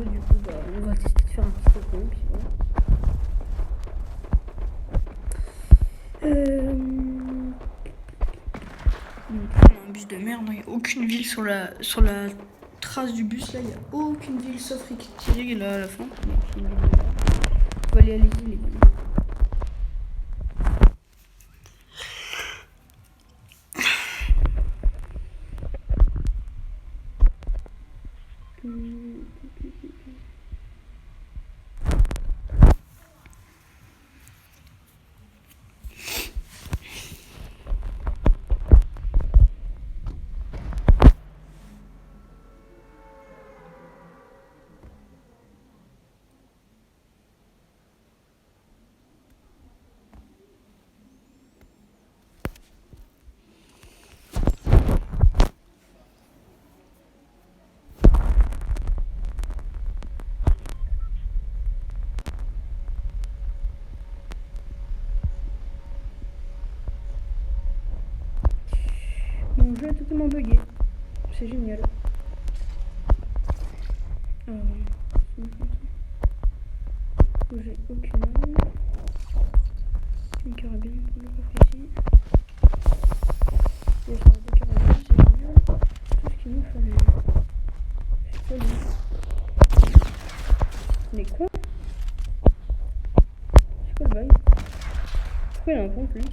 solo, du coup, bah, on va tester de faire un petit coco, puis voilà. On a un bus de merde, il n'y a aucune ville sur la trace du bus, là, il n'y a aucune ville sauf Rikitig, là, à la fin. Bon, c'est une ville de merde. On va aller à l'île, les gars. Mon jeu est totalement bugué. C'est génial. J'ai aucune arme. Une carabine pour le coffre ici. Et ça deux carabines, c'est génial. Tout ce qu'il nous fallait. C'est pas lui. Mais quoi? C'est quoi le bail? Pourquoi il a un pompe lui?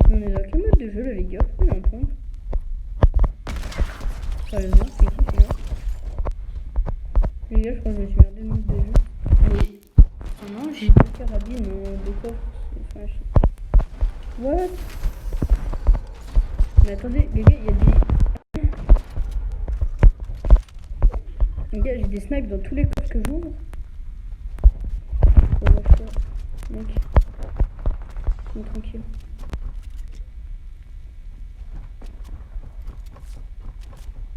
On est dans quel mode de jeu là les gars? Pourquoi il a un pompe? Sérieusement, c'est qui celui-là? Les gars, je crois que je me suis merdé de mode de jeu. Mais. Oh non, j'ai deux carabines de coffre. Enfin, what? Mais attendez, les gars, il y a des. Les gars, j'ai des snipes dans tous les coffres que j'ouvre. On va faire. Mec. Tranquille.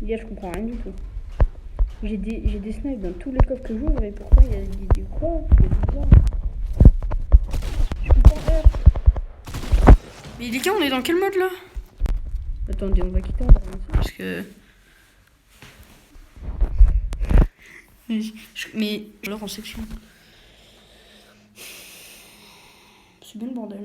Les gars, je comprends rien du tout. J'ai des snipes dans tous les coffres que j'ouvre et pourquoi il y a des quoi? C'est bizarre. Je comprends rien. Mais les gars, on est dans quel mode là? Attendez, on va quitter, on va relancer parce que. Mais alors en section. C'est bien le bordel.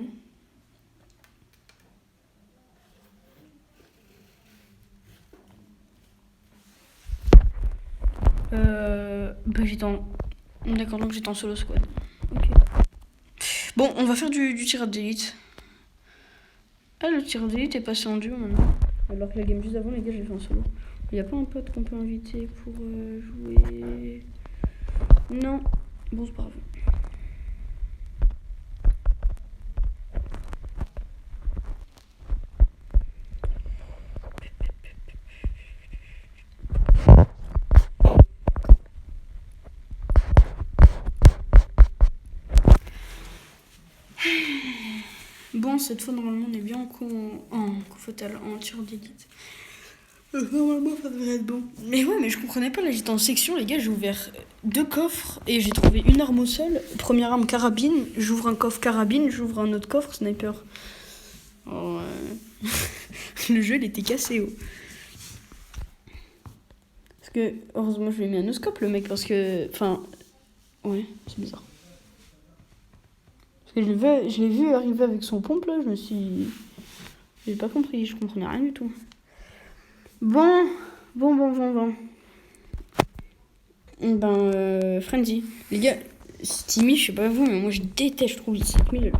Bah j'étais en. D'accord, donc j'étais en solo squad. Ok. Bon, on va faire du tir d'élite. Ah, le tir d'élite est passé en duo maintenant. Alors que la game juste avant, les gars, j'ai fait en solo. Il n'y a pas un pote qu'on peut inviter pour jouer. Non. Bon, c'est pas grave. Bon, cette fois, normalement, on est bien en coup fatal, en tir d'élite. Normalement, ça devrait être bon. Mais ouais, mais je comprenais pas, là, j'étais en section, les gars, j'ai ouvert 2 coffres et j'ai trouvé une arme au sol. Première arme, carabine. J'ouvre un coffre carabine, j'ouvre un autre coffre, sniper. Oh, le jeu, il était cassé, oh. Parce que, heureusement, je lui ai mis un no-scope, le mec, parce que... Enfin... Ouais, c'est bizarre. Parce que je l'ai vu arriver avec son pompe, là, je me suis... J'ai pas compris, je comprenais rien du tout. Bon. Ben, Frenzy. Les gars, Steamy, je sais pas vous, mais moi je déteste, je trouve les 7000.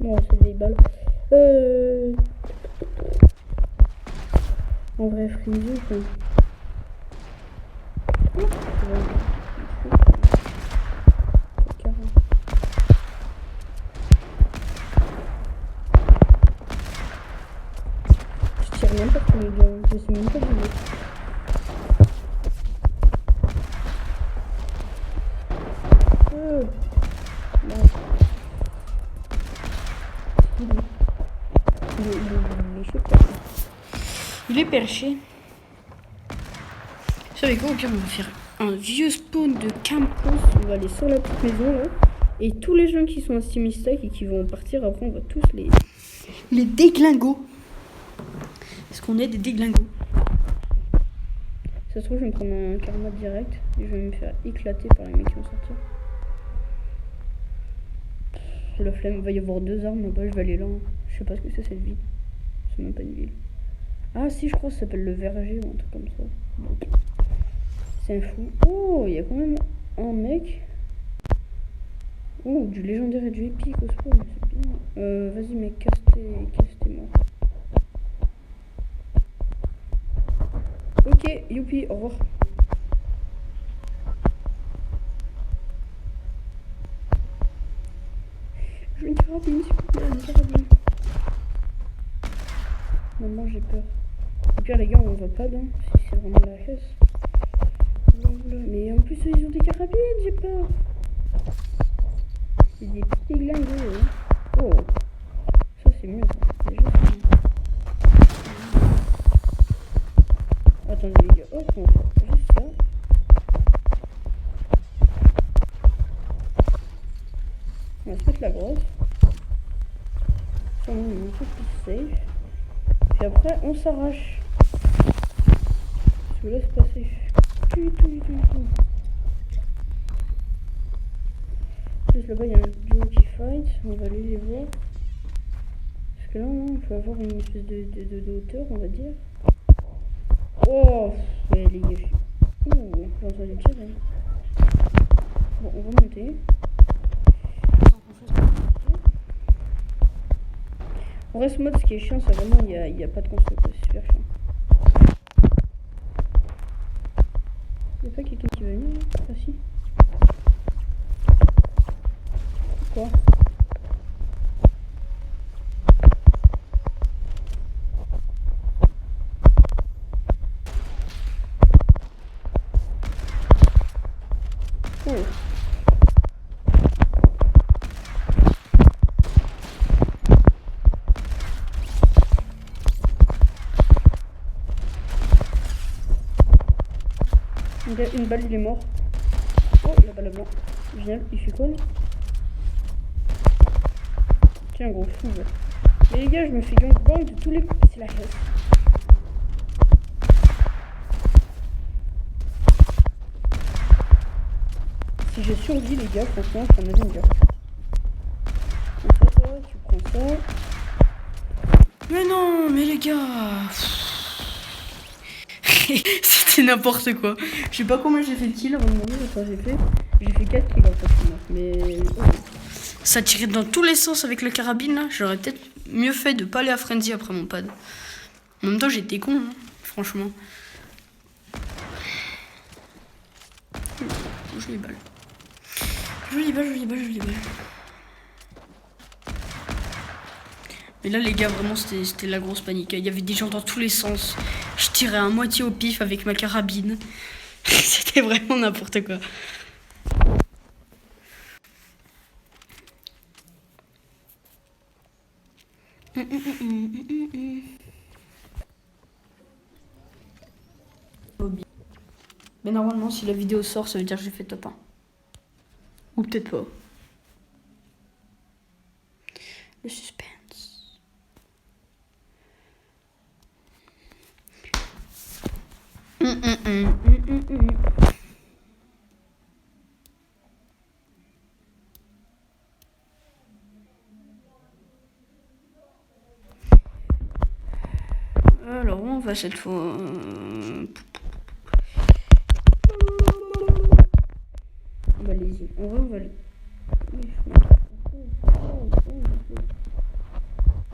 Bon, c'est des balles. En vrai, Frenzy, quoi. Je tire même pas sur les gars, je sais même pas où il est. Je sais pas. Il est perché. Vous savez quoi, au pire, on va faire un vieux spawn de campus. On va aller sur la petite maison là. Et tous les gens qui sont à Steamy Stack et qui vont partir, après on va tous les déglingos. Parce qu'on est des déglingos. Ça se trouve, je vais me prendre un karma direct et je vais me faire éclater par les mecs qui vont sortir. C'est la flemme, il va y avoir 2 armes là-bas, je vais aller là. Je sais pas ce que c'est cette ville. C'est même pas une ville. Ah si, je crois que ça s'appelle le verger ou un truc comme ça. Donc, c'est un fou. Oh, il y a quand même un mec. Oh, du légendaire et du épique au spawn, c'est bien. Vas-y mec, casse-tes-moi. Ok, youpi, au revoir. Je veux une carabine, s'il vous plaît, une carabine. Maman, j'ai peur. Et puis les gars, on va pas là, si c'est vraiment la hesse. Mais en plus, ils ont des carabines, j'ai peur. C'est des petits glingos, hein. Oh, ça c'est mieux, ça. Déjà, c'est mieux. Attendez les gars, hop, on va faire juste ça. On va se mettre la grosse. Ça, on est un peu plus safe. Puis après, on s'arrache. Parce que là, c'est pas safe. Du tout. Juste là-bas, il y a un duo qui fight. On va aller les voir. Parce que là, il faut avoir une espèce de hauteur, on va dire. Oh, ouais, les gars. Ouh, j'ai entendu tirer. Bon, on va monter. En vrai, ce mode, ce qui est chiant, c'est vraiment, il n'y a pas de construction. C'est super chiant. Il n'y a pas quelqu'un qui va venir? Ah si. Quoi? Oh. Une balle, il est mort. Oh, la balle blanc. Génial, il fait quoi là? Tiens, gros fou. Ouais. Mais les gars, je me fais gangbang de tous les coups. C'est la chasse. Si je survis, les gars, franchement, je prends ma gars. Toi, tu prends ça. Mais non, mais les gars. C'était n'importe quoi. Je sais pas combien j'ai fait de kills avant de mourir. Enfin, j'ai fait 4 kills en fait. Mais ça tirait dans tous les sens avec le carabine là. J'aurais peut-être mieux fait de pas aller à Frenzy après mon pad. En même temps, j'étais con, hein, franchement. Jolie balle. Jolie balle. Mais là, les gars, vraiment, c'était la grosse panique. Il y avait des gens dans tous les sens. Je tirais à moitié au pif avec ma carabine. C'était vraiment n'importe quoi. Mais normalement, si la vidéo sort, ça veut dire que j'ai fait top 1. Ou peut-être pas. Le suspense. Alors, on va cette fois. Bah, allez-y. On va aller.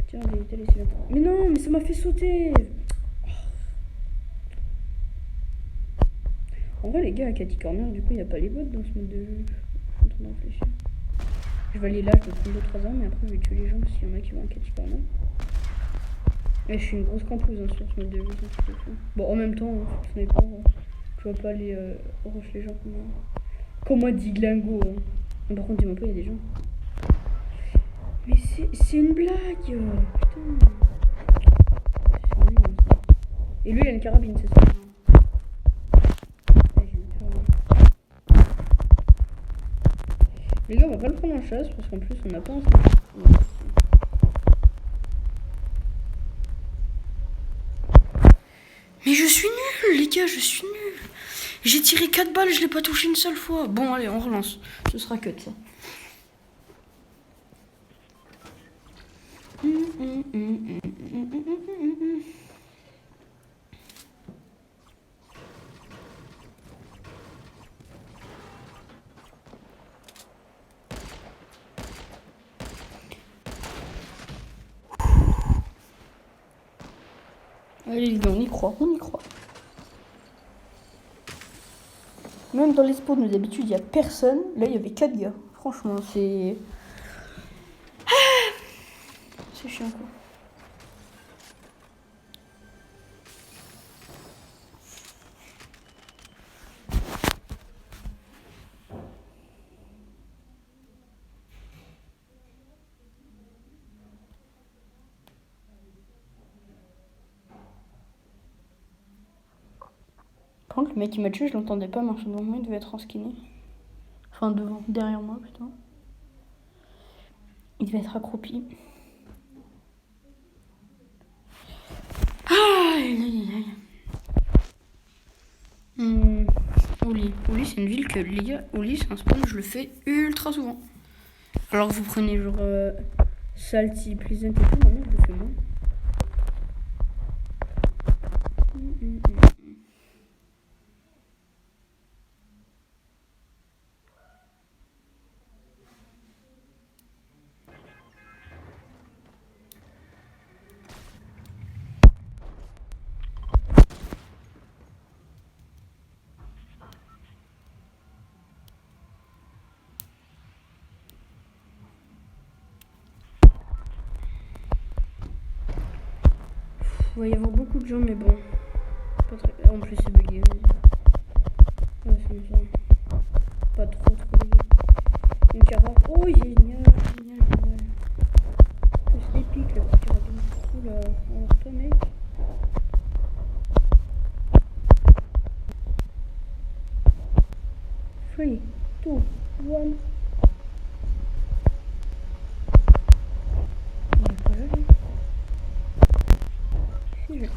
Tiens, j'ai laissé la. Mais non, mais ça m'a fait sauter. En vrai, les gars, à Catty Corner, du coup, il n'y a pas les bots dans ce mode de jeu. Je suis en train de réfléchir. Je vais aller là, je vais prendre 2-3 armes, mais après, je vais tuer les gens s'il y en a qui vont à Catty Corner. Et je suis une grosse campeuse hein, sur ce mode de jeu, c'est un petit peu fou. Bon, en même temps, ce n'est pas. Tu vas pas aller rush les gens comme un diglingo. Hein. Par contre, dis-moi pas, il y a des gens. Mais c'est une blague. Putain. Et lui, il a une carabine, c'est ça? Les gars, on va pas le prendre en chasse parce qu'en plus, on n'a pas un sniper. Mais je suis nul, les gars, je suis nul. J'ai tiré 4 balles, je l'ai pas touché une seule fois. Bon, allez, on relance. Ce sera que de ça. Allez les gars, on y croit, on y croit. Même dans les spawns, d'habitude, il n'y a personne. Là, il y avait 4 gars. Franchement, c'est... C'est chiant, quoi. Par contre, le mec qui m'a tué, je l'entendais pas marcher devant moi, il devait être en skinny. Enfin, devant, derrière moi, plutôt. Il devait être accroupi. Aïe. Oli, c'est une ville que, les gars, Oli, c'est un spawn, je le fais ultra souvent. Alors que vous prenez genre Salty, Pleasant et tout, maintenant je le fais moins. Il va y avoir beaucoup de gens, mais bon. Pas très... En plus, c'est bugué. Ouais, c'est ça. Pas trop bugué. Une carabine. Oh, génial. Plus épique, la petite carabine. Oula, alors toi, mec. 3, 2, 1.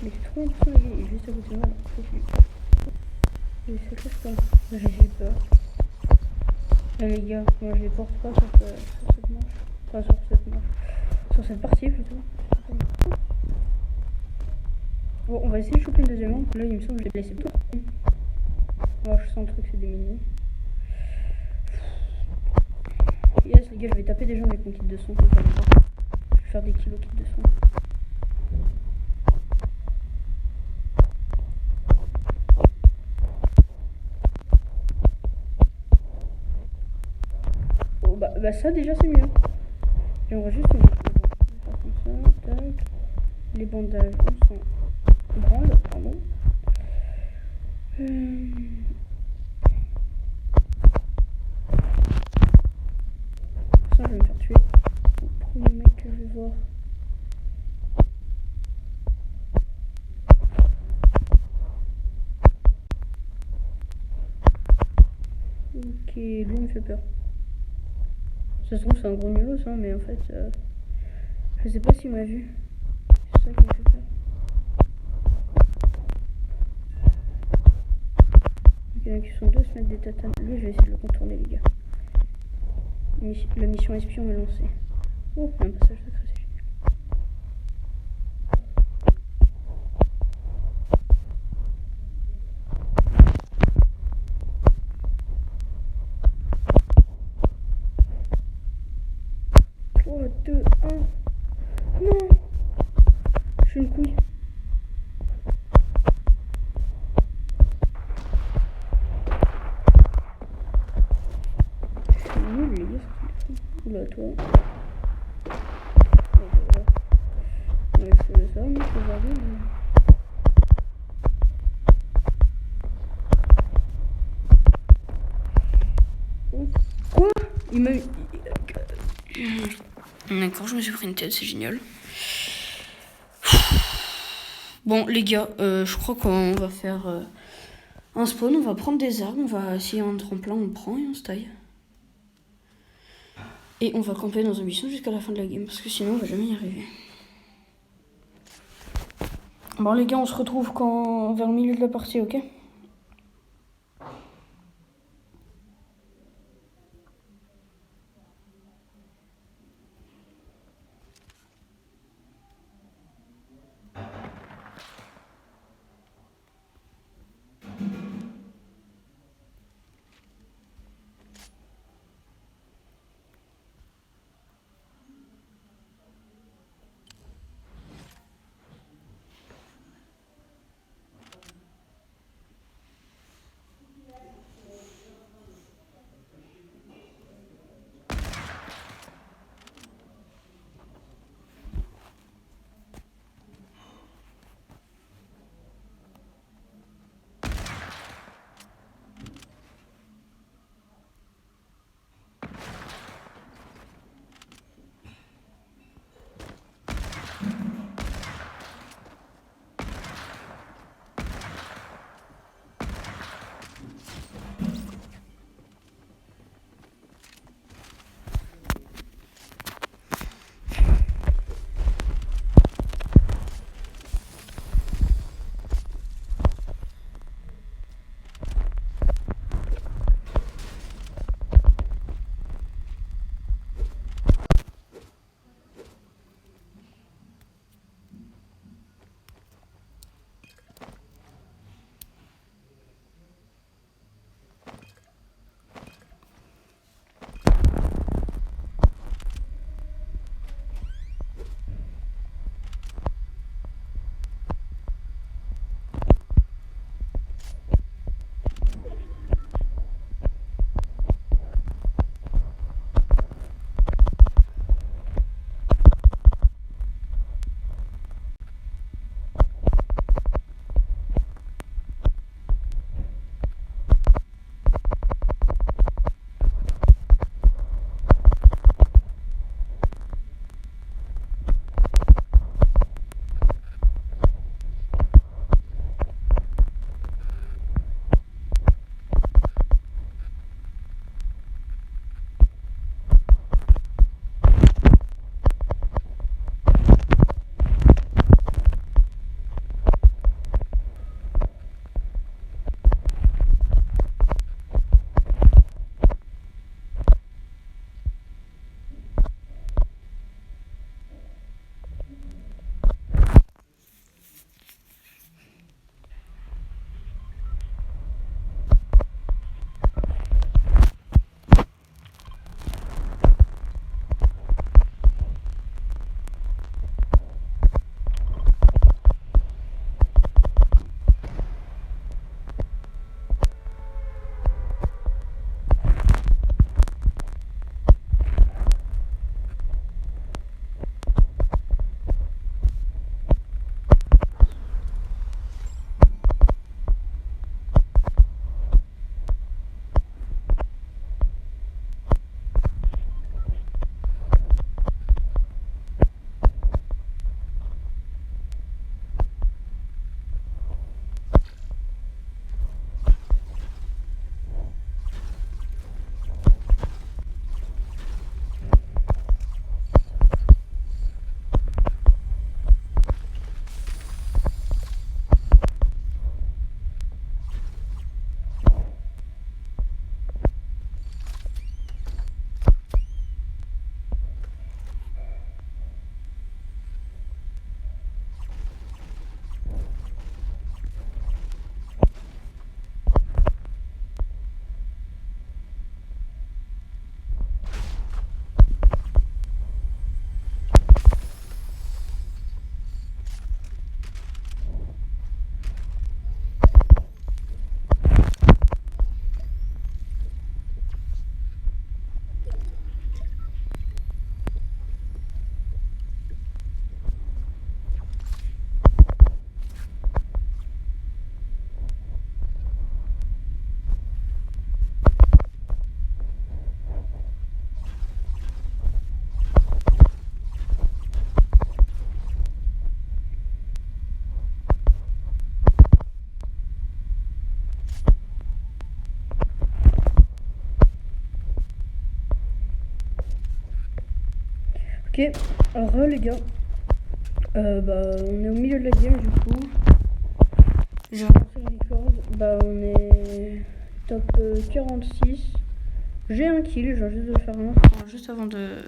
Mais c'est trop important, les gars, il est juste à côté de moi, là. Il se cache pas. J'ai peur. Là, les gars, moi je les porte pas sur cette manche. Enfin, sur cette manche. Sur cette partie, plutôt. Bon, on va essayer de choper une deuxième manche. Là, il me semble que je l'ai laissé tout. Oh, je sens le truc, c'est des mignons. Yes, les gars, je vais taper des gens avec mon kit de son. Je vais faire des kilos kit de son. Bah ça déjà c'est mieux. J'aimerais juste on va faire comme ça, tac. Les bandages on s'en branle, pardon. Ça je vais me faire tuer. Le premier mec que je vais voir. Ok, lui me fait peur. Ça se trouve c'est un gros nulos hein, mais en fait je sais pas s'il m'a vu. C'est ça qui me fait peur. Il y en a qui sont deux se mettre des tatanes. Lui je vais essayer de le contourner les gars. La mission espion est lancée. Oh, il y a un passage secret, c'est génial. Oh, 2, 1. Non! Je suis une couille. Je suis nul, les gars. Oula, toi. Ouais, je fais ça, moi, je vais regarder. Quoi? Il m'a... D'accord, je me suis pris une tête, c'est génial. Bon, les gars, je crois qu'on va faire un spawn. On va prendre des armes. On va essayer un tremplin. On prend et on se taille. Et on va camper dans un buisson jusqu'à la fin de la game. Parce que sinon, on va jamais y arriver. Bon, les gars, on se retrouve vers le milieu de la partie, ok? Ok, alors les gars, on est au milieu de la game du coup. J'ai relancé le record, on est top 46. J'ai un kill, je viens juste de faire un juste avant de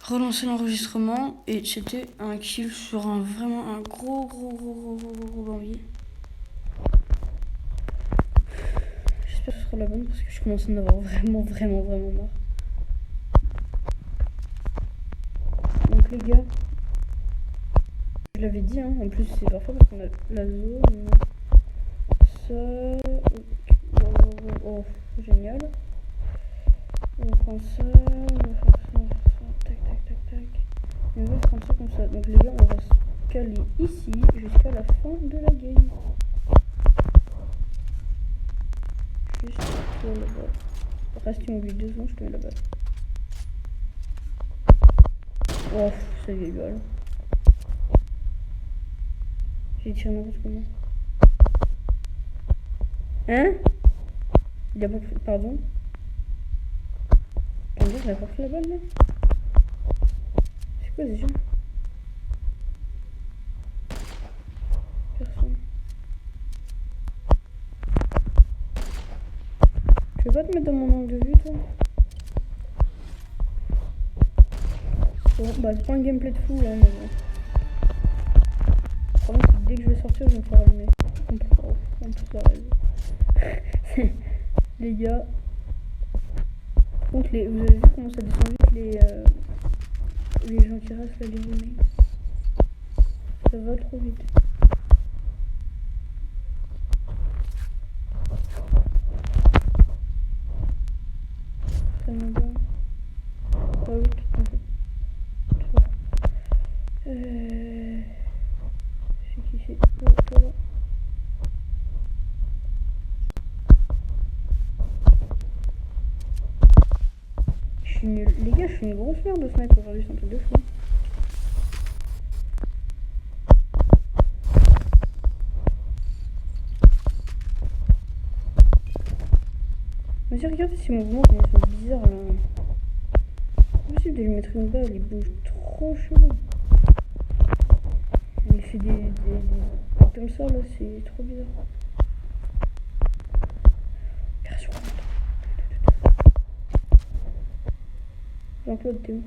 relancer l'enregistrement. Et c'était un kill sur vraiment un gros bambi. J'espère que ce sera la bonne parce que je commence à en avoir vraiment marre. Donc les gars, je l'avais dit, hein, en plus c'est parfois parce qu'on a la zone. Ça. Oh, génial. On va prendre ça, on va faire ça, tac. Et on va prendre ça comme ça. Donc les gars, on va se caler ici jusqu'à la fin de la game. Juste toi là-bas. Reste immobile 2 secondes, je te mets là-bas. Oh, c'est égal. J'ai tiré n'importe comment. Hein? Il a pas pris. Pardon? Il a pas pris la balle là? C'est quoi déjà? Personne. Tu veux pas te mettre dans mon angle de vue toi? Bon, c'est pas un gameplay de fou là, mais bon. Par contre, dès que je vais sortir, je vais me faire allumer. On peut s'arrêter. Les gars. Par contre, vous avez vu comment ça descend vite les gens qui restent là, les roommates. Ça va trop vite. Ça me donne. Ah oui, tout à fait. C'est qui c'est? Voilà. Je suis nul. Les gars, je suis une grosse merde de sniper aujourd'hui, c'est un truc de fou. Vas-y, regardez ces mouvements, comment ils sont bizarres là. C'est possible de lui mettre une balle, il bouge trop chelou. Il fait des comme ça là, c'est trop bizarre. Jean-Claude, t'es où?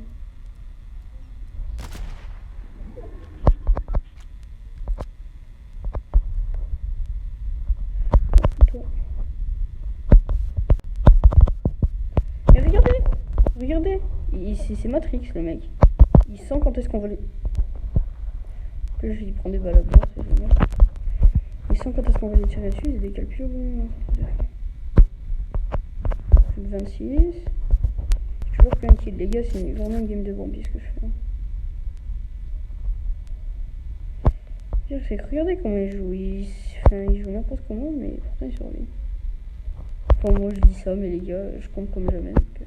Toi. Mais regardez, c'est Matrix le mec. Il sent quand est-ce qu'on va lui. Là, je vais prendre des balles à bord, c'est génial. Il sent quand est-ce qu'on va les tirer dessus, il se décale plus au bon moment. Plus de 26. J'ai toujours plein de kills, les gars, c'est vraiment une game de Bambi ce que je fais. C'est que regardez comment il joue, il joue n'importe comment, mais pourtant il survit. Enfin, moi je dis ça, mais les gars, je compte comme jamais. Donc,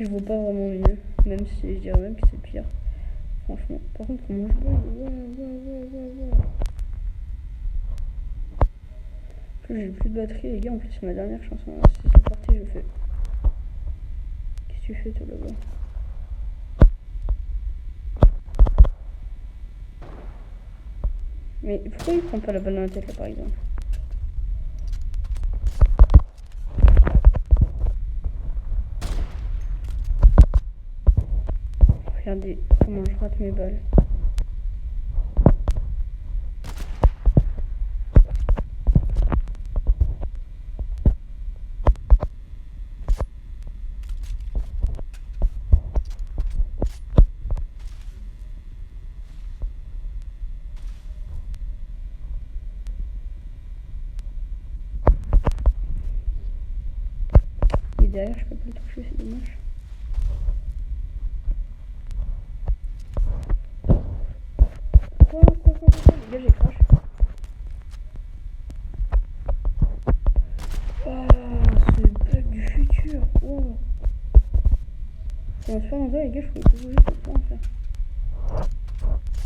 je vaux pas vraiment mieux, même si je dirais même que c'est pire. Franchement, par contre, comment je vois, j'ai plus de batterie, les gars. En plus, c'est ma dernière chanson. Si c'est parti, je fais. Qu'est-ce que tu fais, toi là-bas? Mais pourquoi il prend pas la balle dans la tête là, par exemple? Regardez comment je rate mes balles. Et derrière, je peux pas le toucher, c'est dommage. Quoi, les gars, j'ai crash. Oh, ce bug du futur. Oh. On va se faire en les gars, je pouvais pas bouger, je peux pas en faire.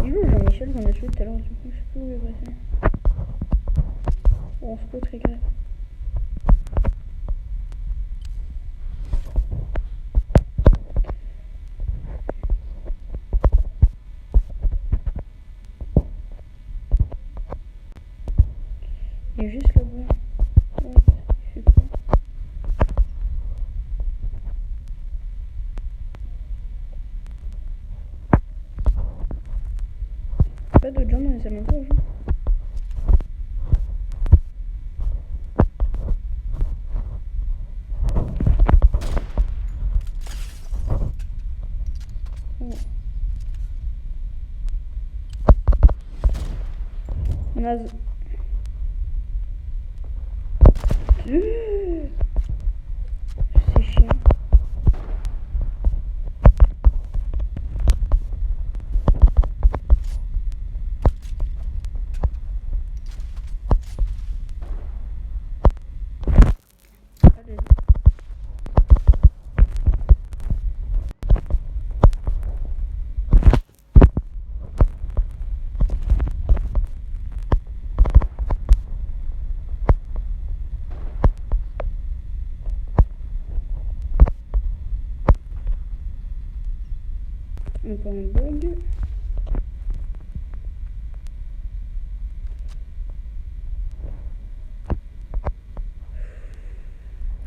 Il est où Jean-Michel qu'on a tué tout à l'heure, du coup, je sais pas où il est passé. Bon, on se peut très grave. Il est juste là-bas. Ouais, je sais pas. Pas d'autres gens dans les alentours, genre. Naze. C'est chiant. Encore un bug.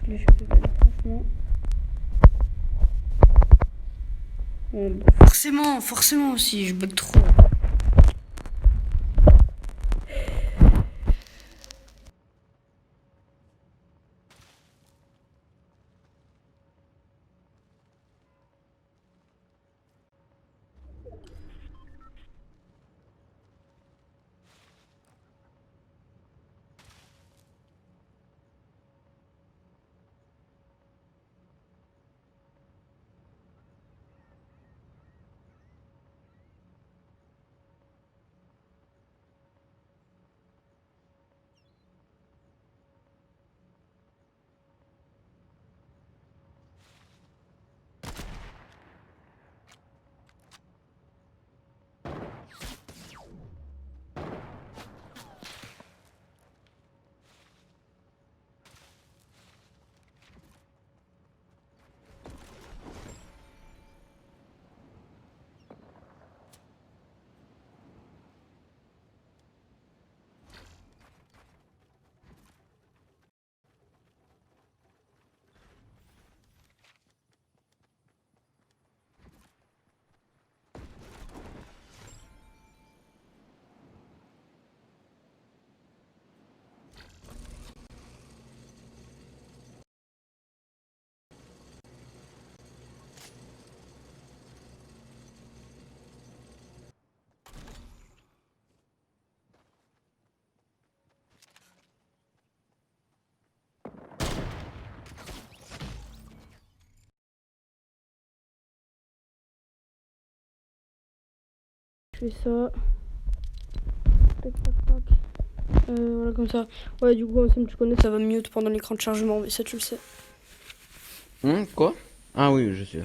Les cheveux belles, franchement. Forcément aussi, je bug trop. Je fais ça. Tac, tac, tac. Voilà, comme ça. Ouais, du coup, comme tu connais, ça va mute pendant l'écran de chargement, mais ça, tu le sais. Quoi? Ah oui, je sais.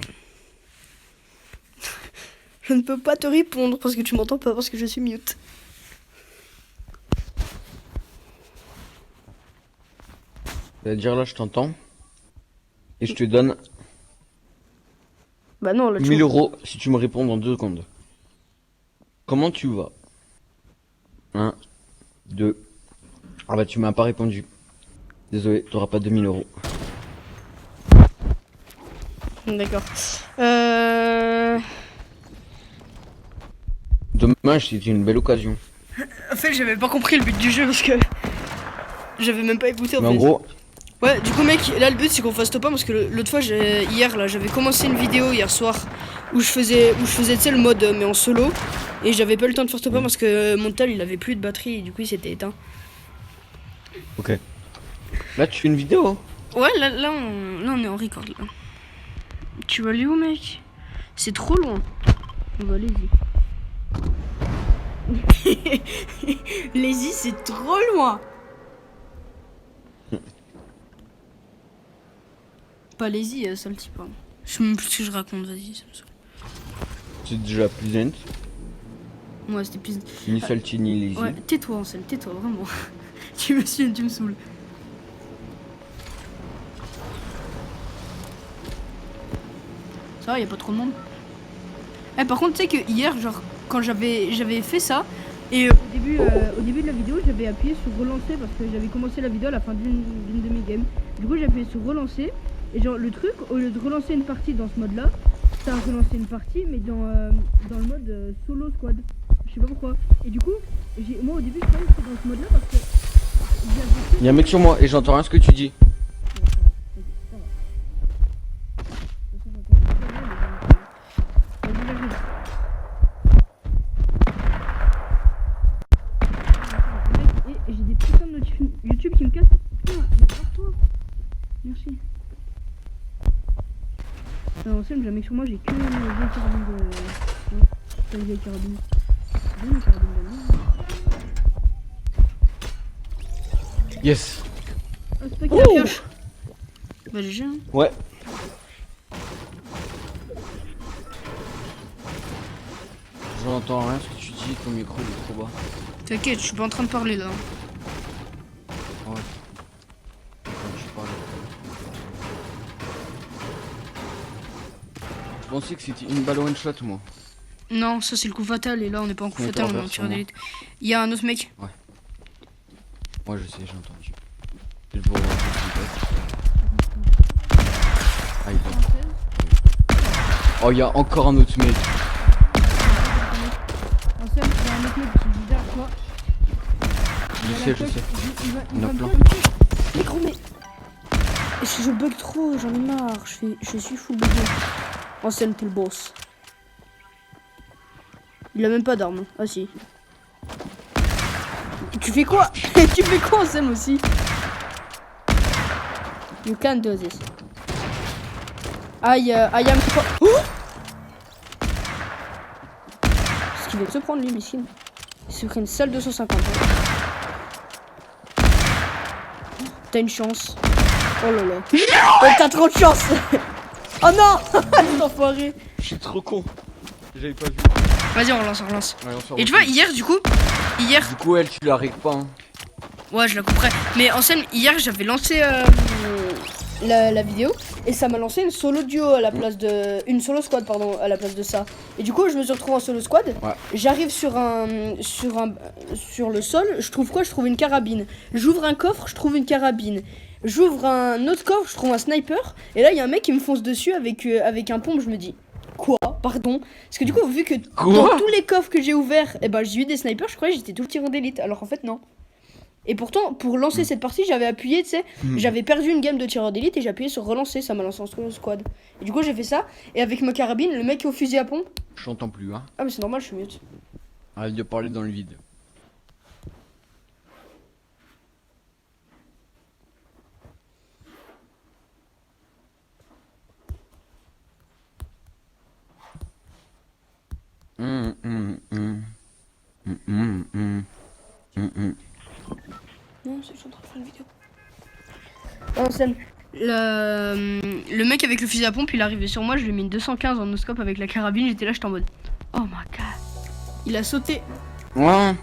Je ne peux pas te répondre parce que tu m'entends pas, parce que je suis mute. C'est-à-dire là, je t'entends. Et je te donne Bah non, là, tu 1000 euros si tu me réponds dans 2 secondes. Comment tu vas? 1, 2. Ah bah tu m'as pas répondu. Désolé, t'auras pas 2000 euros. D'accord. Dommage, c'était une belle occasion. En fait, j'avais pas compris le but du jeu parce que j'avais même pas écouté. Mais en gros, Ouais, du coup, mec, là, le but c'est qu'on fasse top 1 parce que l'autre fois, hier, là, j'avais commencé une vidéo hier soir où je faisais, tu sais, le mode mais en solo et j'avais pas eu le temps de faire top 1 parce que mon tel il avait plus de batterie et du coup, il s'était éteint. ok. Là, tu fais une vidéo? Ouais, là, on est en record là. Tu vas aller où, mec? C'est trop loin. On va allez-y. Lazy, c'est trop loin. Pas lazy, ça le type pas. Je sais même plus ce que je raconte, vas-y, ça me saoule. C'est déjà Pleasant. Ouais, c'était plus. Ni salty ni lazy. Ouais, tais-toi, Ansel, tais-toi, vraiment. tu me saoules. Ça va, y a pas trop de monde. Eh, par contre, tu sais que hier, genre, quand j'avais fait ça, Et au début de la vidéo, j'avais appuyé sur relancer parce que j'avais commencé la vidéo à la fin d'une de mes games. Du coup, j'ai appuyé sur relancer. Et genre, le truc, au lieu de relancer une partie dans ce mode-là, ça a relancé une partie, mais dans le mode solo squad. Je sais pas pourquoi. Et du coup, moi au début, je croyais que c'était dans ce mode-là parce que Il y a un mec sur moi et j'entends rien ce que tu dis. Et j'ai des putains de notifs YouTube qui me cassent. Putain, mais barre-toi. Merci. Alors, c'est jamais sur moi, j'ai que les vieilles carabines de. Non, pas les vieilles carabines. C'est bien les carabines de merde. Yes. Ah, c'est toi qui la pioche. Bah, GG. Hein. Ouais. J'entends rien ce que tu dis, ton micro il est trop bas. T'inquiète, je suis pas en train de parler là. Ouais. Quand tu parles. Je pensais que c'était une balle one shot moi. Non, ça c'est le coup fatal et là on est pas en coup On est fatal, on est en inverse, tir sûrement. d'élite. Il y a un autre mec. Moi je sais, j'ai entendu. Et je vois un peu ah, il est. Oh, il y a encore un autre mec. En seul, il y a un autre mec qui est derrière toi. Je sais. Il y en a plein. Mais gros, mais. Je bug trop, j'en ai marre. Je suis full bugué. En scène, t'es le boss. Il a même pas d'arme. Ah si. Tu fais quoi? Tu fais quoi en scène aussi? You can't do this. I am. Oh! Ce qu'il veut se prendre lui, Miskin. Il se crée une salle 250. T'as une chance. Oh là là. Oh, t'as trop de chance. Oh non. Cet enfoiré. Je suis trop con. J'avais pas vu. Vas-y, on relance. Ouais, on s'en Et tu refait. vois, hier, du coup. Du coup, elle, tu la règles pas. Hein. Ouais, je la couperai. Mais en scène, hier, j'avais lancé la vidéo. Et ça m'a lancé une solo duo à la place de. Une solo squad, pardon, à la place de ça. Et du coup, je me suis retrouvé en solo squad. Ouais. J'arrive sur le sol. Je trouve quoi? Je trouve une carabine. J'ouvre un coffre, je trouve une carabine. J'ouvre un autre coffre, je trouve un sniper. Et là, il y a un mec qui me fonce dessus avec un pompe. Je me dis, quoi? Pardon? Parce que du coup, vu que dans tous les coffres que j'ai ouverts, eh ben, j'ai eu des snipers, je croyais que j'étais tout le tireur d'élite. Alors qu'en fait, non. Et pourtant, pour lancer cette partie, j'avais appuyé, tu sais, j'avais perdu une game de tireur d'élite et j'ai appuyé sur relancer, ça m'a lancé en squad. Et du coup, j'ai fait ça. Et avec ma carabine, le mec au fusil à pompe. Je t'entends plus, hein. Ah, mais c'est normal, je suis mute. Arrête de parler dans le vide. Non, c'est je suis en train de faire une vidéo. En scène. Le mec avec le fusil à pompe, il est arrivé sur moi, je lui ai mis une 215 en no-scope avec la carabine, j'étais là, j'étais en mode oh my god. Il a sauté. Ouais.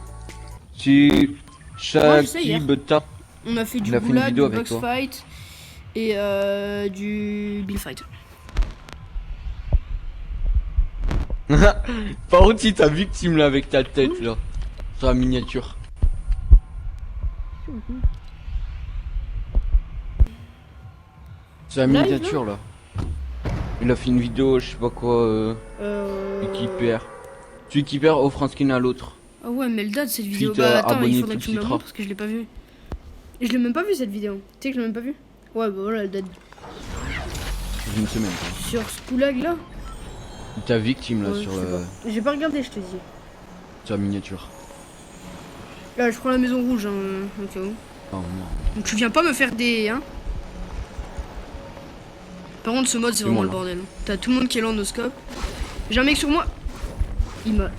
Si. je sais, hier. Shakibeta. On a fait du Il a fait une goulag, vidéo du avec box toi. fight et du bill fight. Par contre, si t'as victime là avec ta tête là. Sur la miniature. C'est la Live, miniature là. Il a fait une vidéo, je sais pas quoi, équipère. Celui qui perd offre un skin à l'autre. Ah ouais, mais elle date cette vidéo. Suite, Bah attends, il abonné faudrait que tout tu me la de suite, montres parce que je l'ai pas vue. Et je l'ai même pas vue cette vidéo. Tu sais que je l'ai même pas vue. Ouais, bah voilà, elle date Une semaine. Quoi. sur ce goulag là. Ta victime là Ouais, sur, je sais le... pas. J'ai pas regardé, je te dis. sur la miniature. Là, je prends la maison rouge, hein, au cas où. Oh, non. Donc tu viens pas me faire des. Hein. Par contre, ce mode, c'est vraiment moi, le là. bordel. T'as tout le monde qui est là en no-scope. J'ai un mec sur moi. Il m'a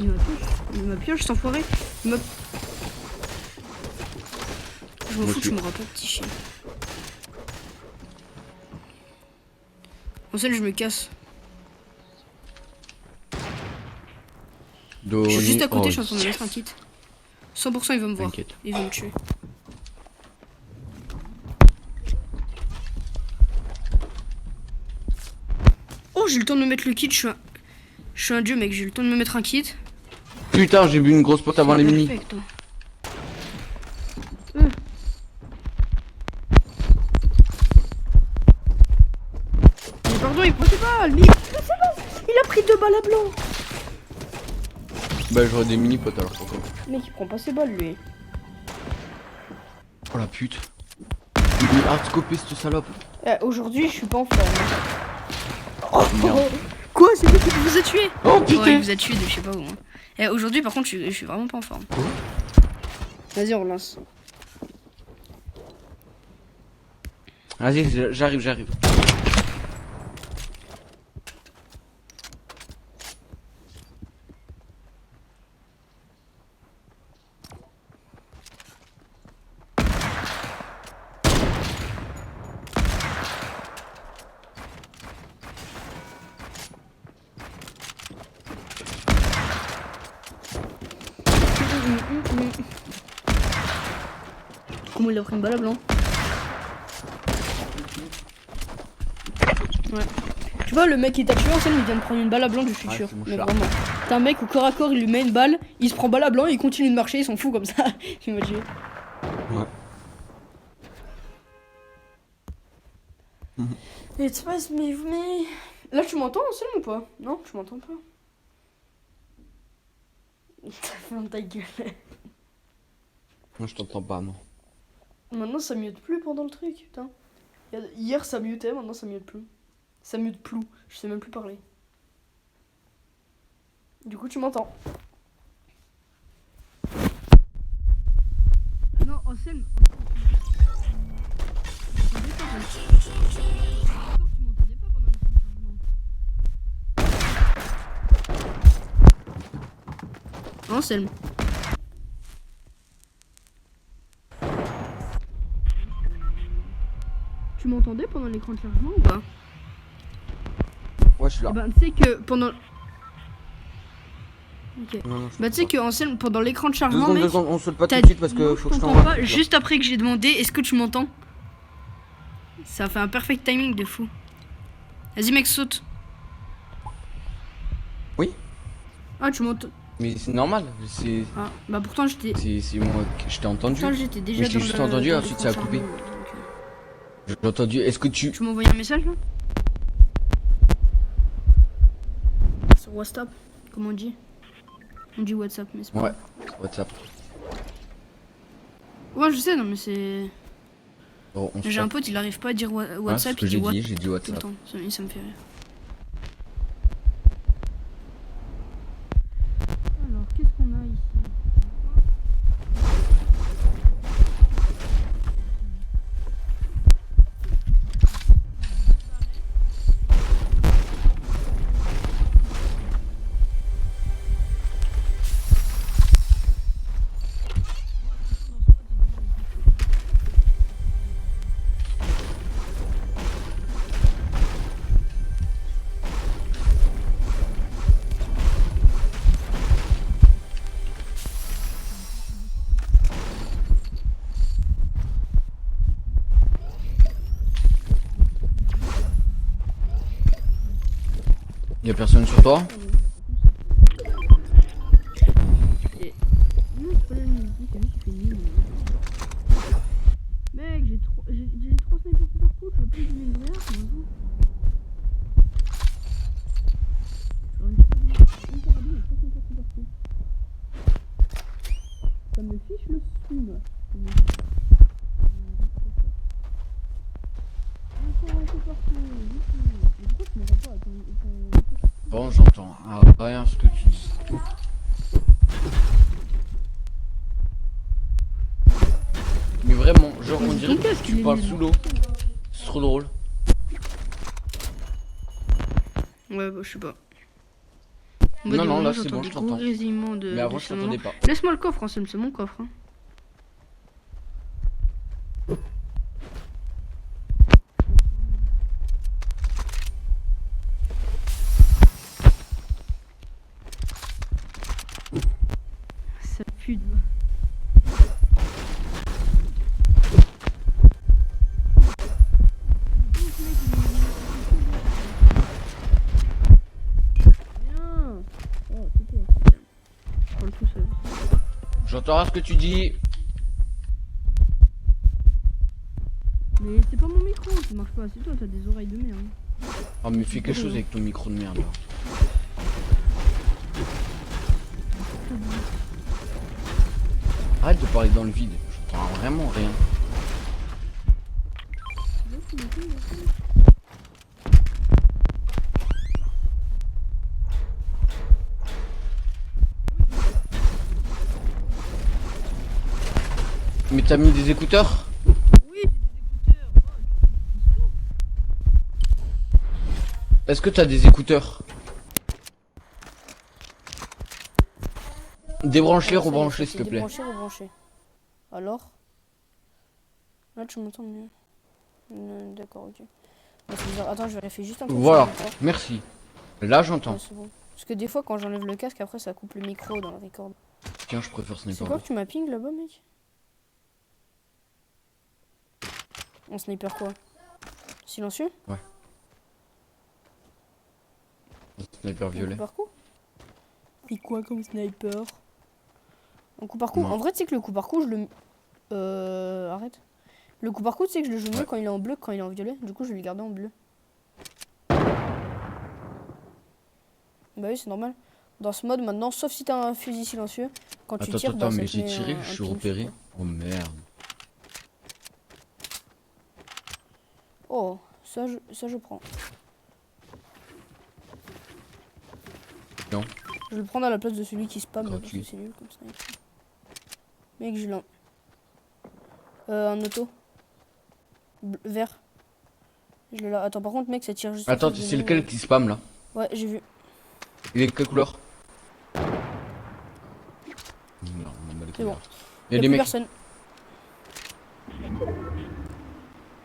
pioche, cet enfoiré. Il m'a. Je m'en Moi fous, aussi. tu m'auras pas, petit chien. En seul, je me casse. Je suis juste à côté, je suis en train de me mettre un kit. 100% il va me voir. T'inquiète. Il va me tuer. Oh, j'ai le temps de me mettre le kit, je suis un dieu mec, j'ai eu le temps de me mettre un kit. putain, j'ai bu une grosse pote avant les mini. Perfect, toi. Mais pardon, il prend ses balles. Mais il prend ses balles. Il a pris 2 balles à blanc. Bah j'aurais des mini potes alors pourquoi. Mec, il prend pas ses balles, lui. Oh la pute. Il est hardcopé cette salope. Aujourd'hui, je suis pas en forme. Merde. Quoi? C'est lui qui vous a tué? Oh Ouais, putain. il vous a tué de je sais pas où. Hein. Aujourd'hui, par contre, je suis vraiment pas en forme. Vas-y, on relance. Vas-y, j'arrive. Comment il a pris une balle à blanc? Ouais. Tu vois, le mec qui t'a tué en scène, il vient de prendre une balle à blanc, je suis Ouais, sûr. c'est mon Mais chat. vraiment. T'as un mec au corps à corps, il lui met une balle, il se prend balle à blanc, il continue de marcher, il s'en fout comme ça. Il m'a tué. Ouais. It's supposed to be with me. Là, tu m'entends en scène ou pas? Non, tu m'entends pas. T'as fait ta gueule. Moi je t'entends pas non. Maintenant, ça mute plus pendant le truc, putain. Hier, ça mutait, maintenant, ça mute plus. Ça mute plus, je sais même plus parler. Du coup, tu m'entends. Ah non, en scène. Anselme. Tu m'entendais pendant l'écran de chargement ou pas? Ouais je suis là. Eh ben, tu sais que pendant... Ok. Non, je Bah, tu sais que Anselme, pendant l'écran de chargement, deux mec... secondes, on saute pas tout t'as de suite parce que Non, faut je que je t'entends t'envoie. pas. Juste après que j'ai demandé, est-ce que tu m'entends? Ça fait un perfect timing de fou. Vas-y, mec, saute. Oui. Ah, tu m'entends? Mais c'est normal, c'est Ah, bah pourtant j'étais... moi que je t'ai entendu. Pourtant j'étais déjà Mais je t'ai dans juste le- entendu, dans ensuite l'écran ça a coupé. chargement, donc, J'ai entendu. Est-ce que tu Tu m'as envoyé un message là? Sur WhatsApp, comment on dit? On dit WhatsApp, mais c'est pas... Ouais, WhatsApp. Ouais, je sais, non mais c'est... Bon, on se J'ai un tape. pote, il arrive pas à dire Ouais, WhatsApp, c'est ce que il dit j'ai dit tout le WhatsApp. temps. Ça me fait rire. Alors, qu'est-ce qu'on a ici? Y'a personne sur toi? Non, c'est pas la musique, c'est lui qui fait nul. Mec, j'ai 3 snipers partout, je veux plus d'une de rien, c'est un jour. Une carabine et 3 snipers partout. Ça me fiche le sum. Bon, j'entends. Ah, rien ce que tu dis. Mais vraiment, genre on dirait que tu parles sous l'eau. C'est trop drôle. Ouais, bah je sais pas. Non, non, là, c'est bon, je t'entends. Mais Mais avant, je t'entendais pas. Laisse-moi le coffre, Anselme, c'est mon coffre. Hein. Ça pue de... parle tout seul. J'entends ce que tu dis. Mais c'est pas mon micro qui marche pas, c'est toi, t'as des oreilles de merde. Oh mais fais quelque chose avec ton micro de merde là. Arrête de parler dans le vide, j'entends vraiment rien. Mais t'as mis des écouteurs? Oui, j'ai des écouteurs. Est-ce que t'as des écouteurs? Débrancher, rebrancher s'il te plaît. Débrancher, rebrancher. Alors? Là tu m'entends mieux. D'accord, ok. Bah, attends, je vérifie juste un truc. Voilà, merci. Là j'entends. Ouais, c'est bon. Parce que des fois quand j'enlève le casque, après ça coupe le micro dans le record. Tiens, je préfère C'est sniper. quoi que tu m'as ping là-bas, mec? Un sniper quoi? Silencieux? Ouais. Un sniper violet. Un coup par coup? Et quoi comme sniper? Un coup par coup? Non. En vrai, tu sais que le coup par coup, je le... Arrête. Le coup par coup, tu sais que je le joue mieux quand il est en bleu que quand il est en violet. Du coup, je vais le garder en bleu. Bah oui, c'est normal. Dans ce mode, maintenant, sauf si t'as un fusil silencieux, quand tu tires, Attends, bah, ça mais te j'ai met tiré, un je suis ping, repéré. quoi. Oh merde. Oh, ça je prends. Non. Je vais le prendre à la place de celui qui spam, là, parce que Gratuit. c'est nul comme ça. Mec, je l'ai. Un auto. Vert. Je l'ai là. Attends, par contre, mec, ça tire juste. Attends, en face de c'est nous, lequel qui spam là? Ouais, j'ai vu. Il est de quelle couleur? Non, on a mal C'est bon. couleur. Il y a des plus mecs personne.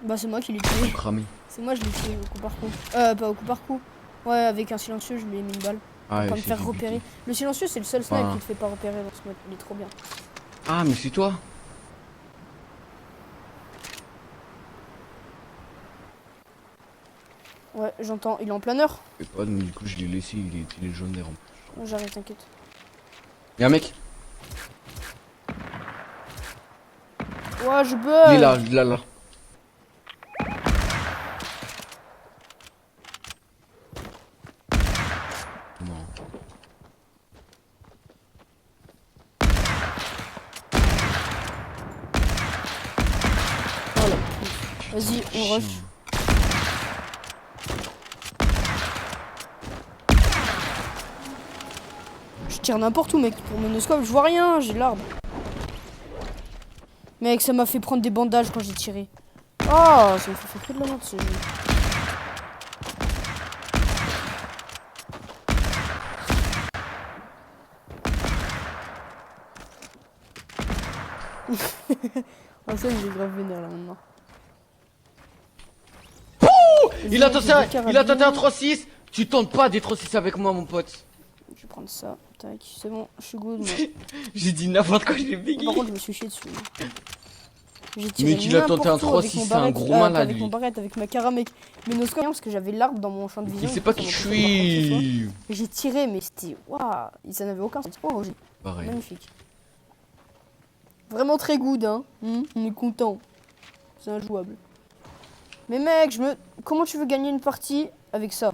Bah, c'est moi qui l'ai tué. cramés. C'est moi, je l'ai tué au coup par coup. Pas au coup par coup. Ouais, avec un silencieux, je lui ai mis une balle. Ah, Pour pas il me s'est faire fait repérer. buter. Le silencieux, c'est le seul snipe Ah. qui te fait pas repérer dans ce mode. Il est trop bien. Ah, mais c'est toi? Ouais, j'entends. Il est en planeur. Je sais pas, donc du coup je l'ai laissé, il est légendaire. J'arrive, t'inquiète. Y'a un mec, Ouais, je il est bug. là. Non. Voilà. Vas-y, on rush. Je tire n'importe où, mec. Pour mon scope, je vois rien. J'ai l'arbre. Mec, ça m'a fait prendre des bandages quand j'ai tiré. Oh, ça me fait que de la merde ce jeu. Oh, ça, il est grave vénère là maintenant. Il a tenté un 3-6. Tu tentes pas des 3-6 avec moi, mon pote. Je vais prendre ça. Tac, c'est bon, je suis good. Moi. J'ai dit n'importe quoi, j'ai Par bégayé. contre, je me suis chié dessus. J'ai tiré Mais il a tenté un n'importe où avec 3-6, mon c'est un barrette. gros malade, Avec lui. mon barrette, avec ma cara, mec. Mais nos scores, parce que j'avais l'arbre dans mon champ de vision. Il sait pas qui je suis. J'ai tiré, mais c'était. Waouh, ça n'avait aucun sens. Oh, Pareil. magnifique. Vraiment très good, hein. On est content. C'est injouable. Mais mec, comment tu veux gagner une partie avec ça?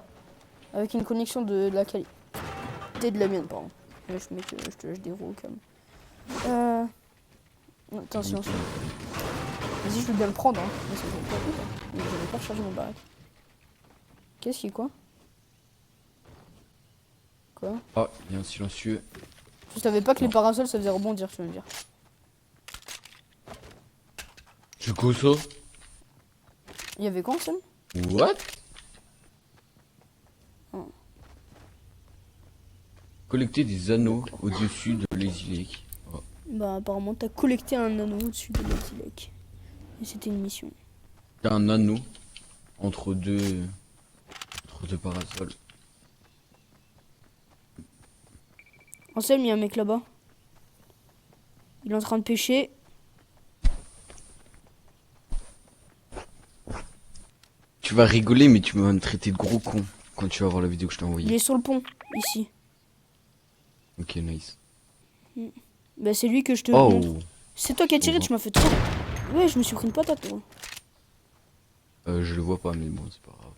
Avec une connexion de la qualité de la mienne, pardon. Mec, je te lâche des roues, calme. Attention. Vas-y, je veux bien le prendre, hein. Mais ça fait pas vite, hein. Mais j'avais pas rechargé mon barrette. Qu'est-ce qui est quoi? Quoi? Ah, il y a un silencieux. Je savais pas que les parasols ça faisait rebondir, tu veux me dire. Tu ça? Il y avait quoi, Sam? What? Oh. Collecter des anneaux au-dessus de Lazy Lake. Oh. Bah, apparemment, t'as collecté un anneau au-dessus de Lazy Lake. Et c'était une mission. T'as un anneau entre deux parasols. Anselme, il y a un mec là-bas. Il est en train de pêcher. Tu vas rigoler, mais tu vas me traiter de gros con quand tu vas voir la vidéo que je t'ai Il envoyée. est sur le pont, ici. Ok, nice. Bah c'est lui que je te montre. Oh. C'est toi qui as tiré, tu m'as fait trop. Ouais, je me suis pris une patate, moi. Je le vois pas, mais bon, c'est pas grave.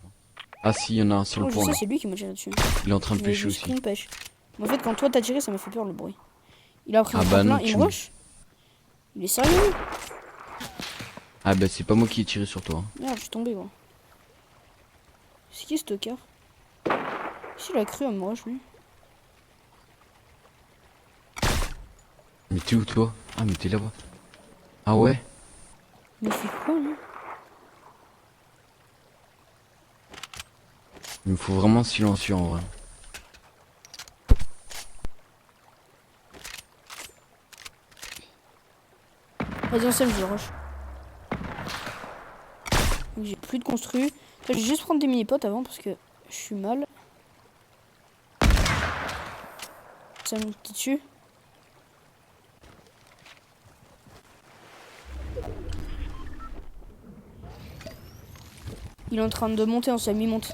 Ah si, il y en a un sur le Oh, je pont sais, là. c'est lui qui m'a tiré dessus. Il est en train de Mais pêcher juste aussi. une pêche. Mais en fait, quand toi t'as tiré, ça m'a fait peur le bruit. Il a pris un Ah bah tremplin, non, il tu me me... rush. Il est sérieux, lui? Ah bah c'est pas moi qui ai tiré sur toi. Merde, je suis tombé, gros. C'est qui ce tocard? Si, il a cru à me rush, lui. Mais t'es où toi? Ah mais t'es là-bas. Ah ouais? Mais il fait quoi, lui? Il me faut vraiment silencieux en vrai. Vas-y, on sème, je le rush. Donc, j'ai plus de construit. Attends, je vais juste prendre des mini-potes avant parce que je suis mal. Ça me petit dessus. Il est en train de monter, on s'est mis monte.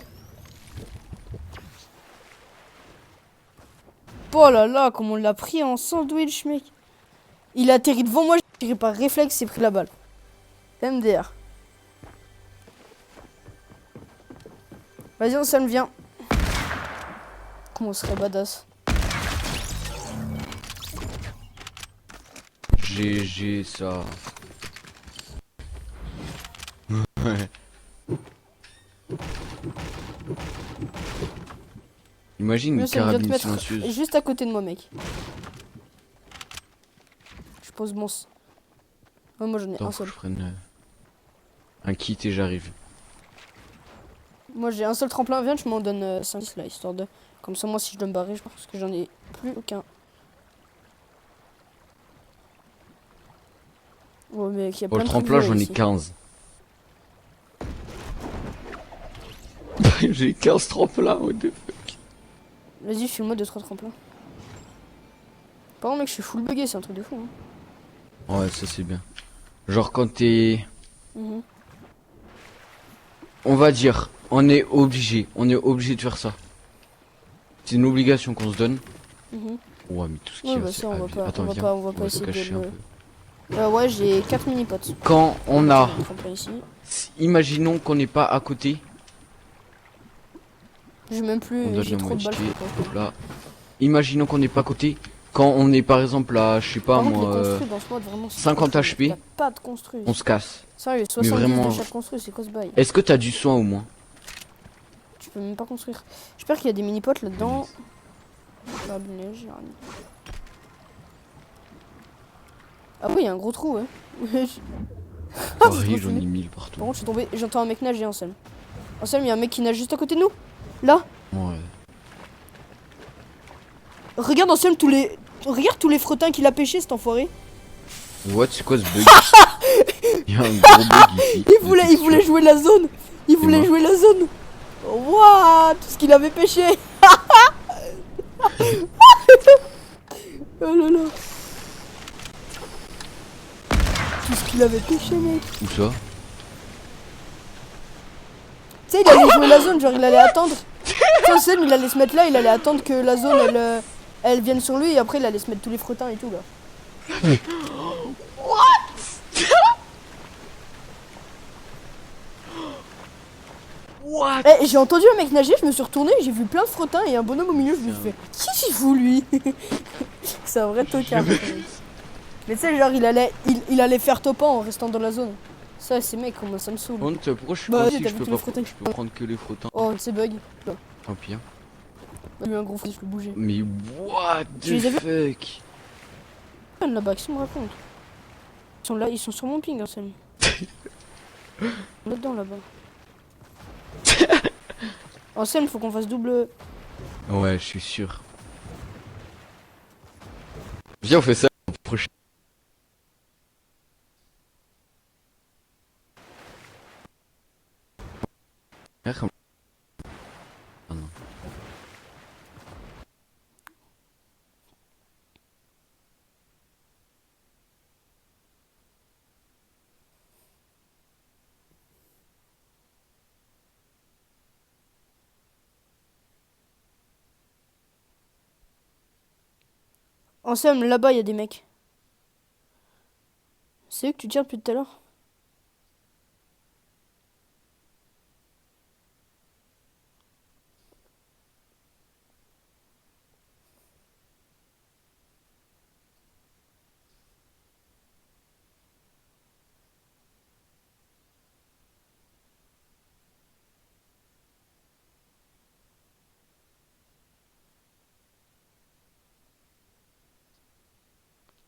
Oh là là, comme on l'a pris en sandwich, mec. Il a atterri devant moi, j'ai tiré par réflexe, c'est pris la balle. MDR. Vas-y, on s'en vient. Comment on serait badass. GG ça. Ouais. Imagine Mais une ça vient de te carabine mettre silencieuse. juste à côté de moi, mec. Je pose mon... Ouais, moi j'en ai Attends, un faut seul. que je prenne un kit et j'arrive. Moi j'ai un seul tremplin, viens, tu m'en donnes 5 là, histoire de... Comme ça, moi si je dois me barrer, je pense que j'en ai plus aucun. Ouais, mec, il y a Pour plein le de trucs tremplin, violets j'en ai ici. 15. J'ai 15 tremplins, what the fuck. Vas-y, file-moi 2-3 tremplins. Par contre, mec, je suis full bugué, c'est un truc de fou. Hein. Ouais, ça c'est bien. Genre quand t'es... Mhm. On va dire, on est obligé de faire ça. C'est une obligation qu'on se donne. Mhm. Ouais, mais tout ce Ouais, qu'il y a, bah c'est ça, on va abusé. pas, Attends, on va viens, pas, on va on pas va se essayer de cacher un le... peu. Ouais, j'ai 4 mini-potes. Quand on a... Un tremplin ici. Imaginons qu'on n'est pas à côté. J'ai même On plus, donne j'ai la trop de balles. moitié. Hop là. Imaginons qu'on n'est pas à côté. Quand on est par exemple à, je sais pas Par contre, les moi, construits dans ce mode, vraiment, c'est 50 trop chaud. HP, Y'a pas de construits. on se casse. Sérieux, Mais 70 vraiment... de chaque construit, c'est quoi ce bail? Est-ce que t'as du soin au moins? Tu peux même pas construire. J'espère qu'il y a des mini-potes là-dedans. Ah, bien, j'ai rien. Ah oui, il y a un gros trou, ouais. Oh, c'est trop j'en ai stylé. 1000 Par partout. contre, je suis tombé, j'entends un mec nager en scène. En scène, il y a un mec qui nage juste à côté de nous. Là, Ouais. regarde en scène tous les... Regarde tous les frettins qu'il a pêché, cet enfoiré. What, c'est quoi ce bug? Il y a un gros bug ici. Il voulait jouer la zone. Il voulait mort. jouer la zone. Waouh, tout ce qu'il avait pêché. Oh là là. Tout ce qu'il avait pêché, mec. Où ça? Tu sais, il allait jouer la zone, genre il allait attendre. Tu sais, en scène, il allait se mettre là, il allait attendre que la zone, elle vienne sur lui, et après, il allait se mettre tous les frettins et tout, là. What? Eh, j'ai entendu un mec nager, je me suis retourné, j'ai vu plein de frettins et un bonhomme au milieu, je me suis fait, qui s'y fout, lui? C'est un vrai tocard. Mais tu sais, genre, il allait faire top 1 en restant dans la zone. Ça, ces mecs, comment ça me saoule. Honte, pourquoi je suis Bah, pas t'as ici? vu Je peux tous les pas. frottins. Je peux prendre que les frottins. Oh, c'est bug. Tant pis. Hein. Il y a eu un gros fou, je peux bouger. Mais what Tu les as the fuck? Là-bas, qu'est-ce qu'ils me racontent? Ils sont là, ils sont sur mon ping, hein, Sam. Là-dedans, là-bas. En scène, faut qu'on fasse double. Ouais, je suis sûr. Viens, on fait ça au prochain. Ah non. En Ansem, là-bas, il y a des mecs. C'est eux que tu tires depuis tout à l'heure?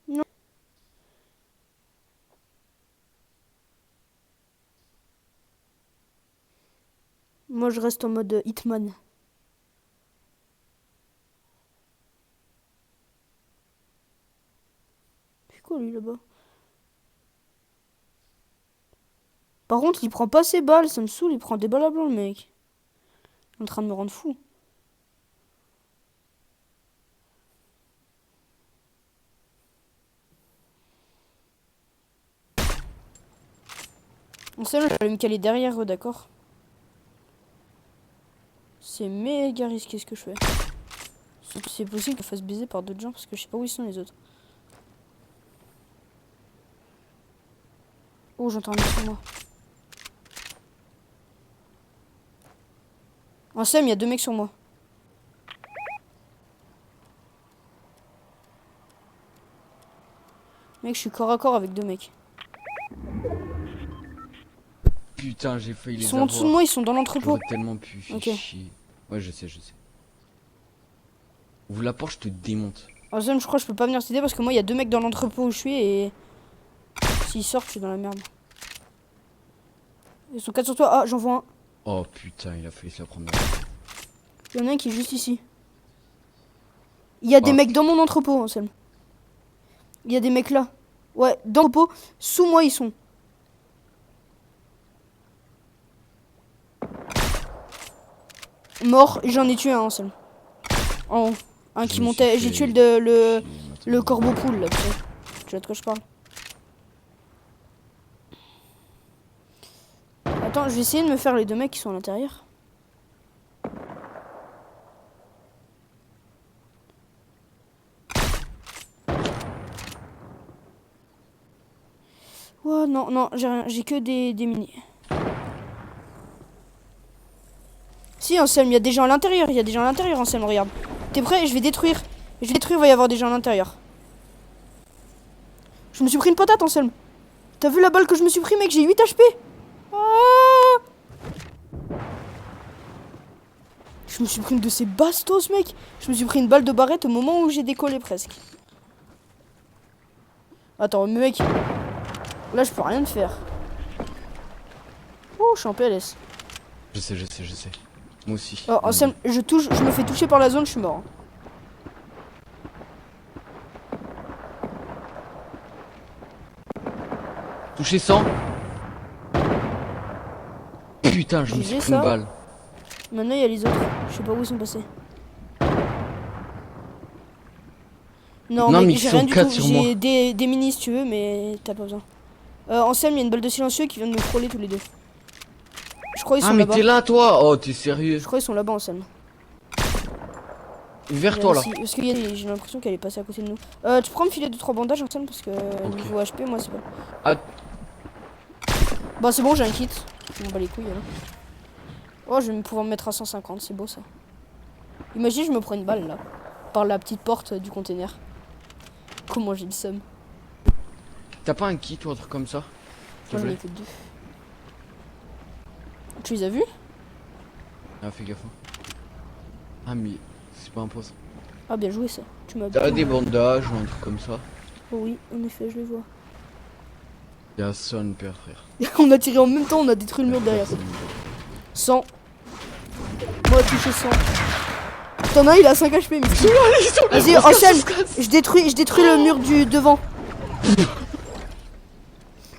Non. Moi, je reste en mode Hitman. C'est quoi, lui, là-bas? Par contre, il prend pas ses balles, ça me saoule, il prend des balles à blanc, le mec. Il est en train de me rendre fou. En seul, je vais aller me caler derrière eux, d'accord? C'est méga risqué ce que je fais. C'est possible que je fasse baiser par d'autres gens parce que je sais pas où ils sont les autres. Oh, j'entends un mec sur moi. En Sam, il y a 2 mecs sur moi. Mec, je suis corps à corps avec 2 mecs. Putain, j'ai failli les Ils sont en dessous de moi, ils sont dans l'entrepôt. J'aurais tellement pu, fais Ok. chier. Ouais, je sais. Ouvre la porte, je te démonte. En Sam, je crois que je peux pas venir t'aider parce que moi, il y a 2 mecs dans l'entrepôt où je suis et... S'ils sortent, je suis dans la merde. Ils sont 4 sur toi. Ah, j'en vois un. Oh putain, il a failli se la prendre. Il y en a un qui est juste ici. Il y a des mecs dans mon entrepôt, Anselme. Il y a des mecs là. Ouais, dans l'entrepôt. Sous moi, ils sont. Mort. J'en ai tué un, Anselme. En haut. Un qui montait. J'ai tué le corbeau poule, là, tu sais. Tu vois de quoi je parle? Attends, je vais essayer de me faire les 2 mecs qui sont à l'intérieur. Oh non, non, j'ai rien, j'ai que des mini. Si, Anselme, il y a des gens à l'intérieur, Anselme, regarde. T'es prêt? Je vais détruire, il va y avoir des gens à l'intérieur. Je me suis pris une patate, Anselme. T'as vu la balle que je me suis pris, mec? J'ai 8 HP. Ah, je me suis pris une de ces bastos, mec. Je me suis pris une balle de barrette au moment où j'ai décollé presque. Attends, mec. Là, je peux rien te faire. Oh, je suis en PLS. Je sais. Moi aussi. Oh, Anselme, je me fais toucher par la zone, je suis mort. Touché 100. Putain, je me suis pris une balle. Maintenant, il y a les autres. Je sais pas où ils sont passés. Non, mais j'ai rien du tout. J'ai des minis si tu veux, mais t'as pas besoin. Anselme, il y a une balle de silencieux qui vient de me frôler tous les deux. Je crois qu'ils sont là-bas. Ah, mais t'es là, toi? Oh, t'es sérieux? Je crois qu'ils sont là-bas, Anselme. Vers toi, là. Parce que j'ai l'impression qu'elle est passée à côté de nous. Tu prends me filer 2-3 bandages, Anselme, parce que niveau HP, moi, c'est pas. Ah. Bah, c'est bon, j'ai un kit. Je m'en bats les couilles, là. Oh, je vais pouvoir me mettre à 150, c'est beau, ça. Imagine, je me prends une balle, là. Par la petite porte du container. Comment j'ai le seum. T'as pas un kit ou un truc comme ça? Moi, j'en ai que 2. Tu les as vus? Ah, fais gaffe. Ah, mais c'est pas un poisson. Ah, bien joué ça. Tu m'as T'as des bandages ou un truc comme ça? Oh oui, en effet, je les vois. Y'a son père, frère. On a tiré en même temps, on a détruit le mur derrière. 100. Moi, touché 100. T'en as un, il a 5 HP, mais vas-y, enchaîne. Je détruis le mur du devant.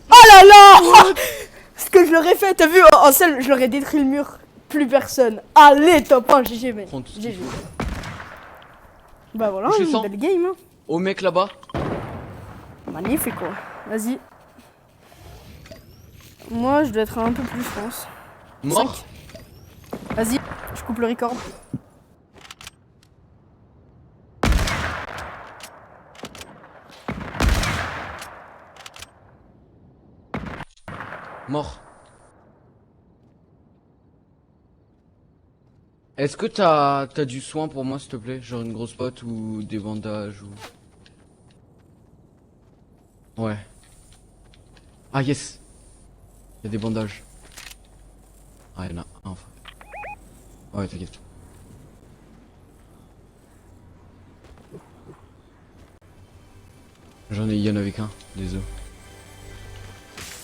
Oh là là. Ce que je leur ai fait, t'as vu, en seul, je leur ai détruit le mur. Plus personne. Allez, top 1, GG, mec. GG. Bah voilà, une belle game. Hein. Au mec là-bas. Magnifique, quoi. Vas-y. Moi, je dois être un peu plus, je pense. Mort. Vas-y, je coupe le record. Mort. Est-ce que t'as du soin pour moi, s'il te plaît? Genre une grosse pote ou des bandages ou... Ouais. Ah yes. Il y a des bandages. Ah, il y en a un, enfin. Ouais, t'inquiète. Il y en avait qu'un, des œufs.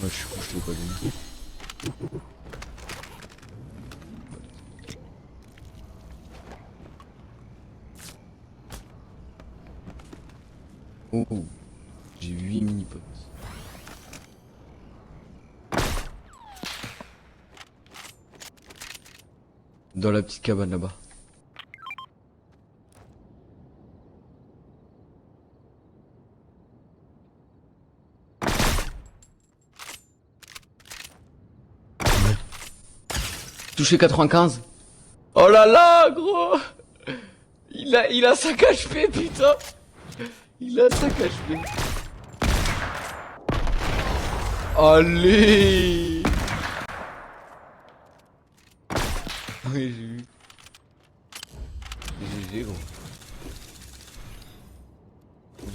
Ouais, je suis con, je l'ai pas donné. Oh, j'ai 8 mini-potes. Dans la petite cabane là-bas. Touché 95. Oh là là, gros. Il a 5 HP, putain. Il a 5 HP. Allez. Oui, j'ai vu. GG, gros.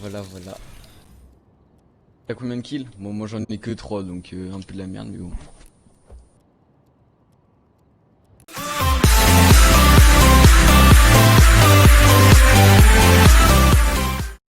Voilà, voilà. T'as combien de kills? Bon, moi j'en ai que 3, donc un peu de la merde, mais bon.